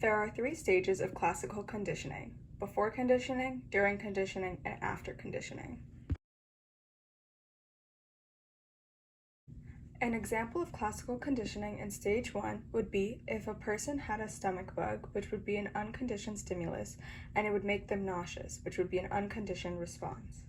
There are three stages of classical conditioning: before conditioning, during conditioning, and after conditioning. An example of classical conditioning in stage 1 would be if a person had a stomach bug, which would be an unconditioned stimulus, and it would make them nauseous, which would be an unconditioned response.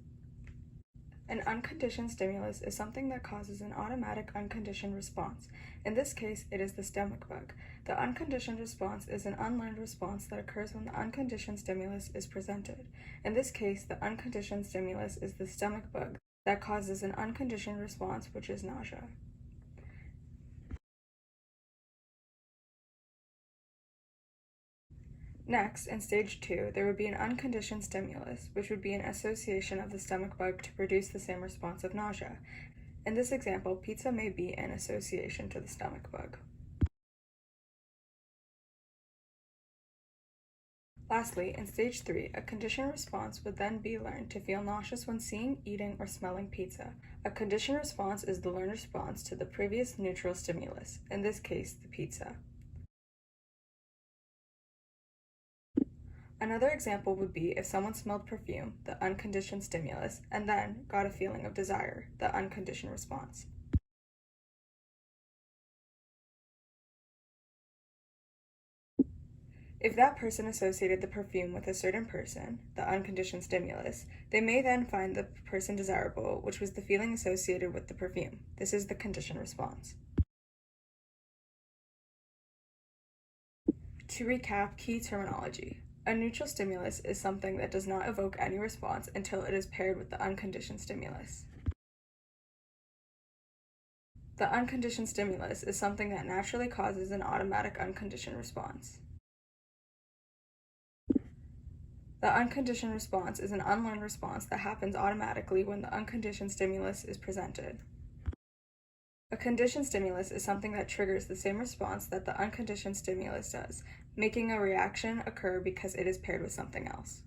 An unconditioned stimulus is something that causes an automatic unconditioned response. In this case, it is the stomach bug. The unconditioned response is an unlearned response that occurs when the unconditioned stimulus is presented. In this case, the unconditioned stimulus is the stomach bug that causes an unconditioned response, which is nausea. Next, in stage 2, there would be an unconditioned stimulus, which would be an association of the stomach bug to produce the same response of nausea. In this example, pizza may be an association to the stomach bug. Lastly, in stage 3, a conditioned response would then be learned to feel nauseous when seeing, eating, or smelling pizza. A conditioned response is the learned response to the previous neutral stimulus, in this case, the pizza. Another example would be if someone smelled perfume, the unconditioned stimulus, and then got a feeling of desire, the unconditioned response. If that person associated the perfume with a certain person, the unconditioned stimulus, they may then find the person desirable, which was the feeling associated with the perfume. This is the conditioned response. To recap key terminology, a neutral stimulus is something that does not evoke any response until it is paired with the unconditioned stimulus. The unconditioned stimulus is something that naturally causes an automatic unconditioned response. The unconditioned response is an unlearned response that happens automatically when the unconditioned stimulus is presented. A conditioned stimulus is something that triggers the same response that the unconditioned stimulus does, making a reaction occur because it is paired with something else.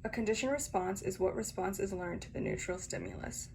A conditioned response is what response is learned to the neutral stimulus.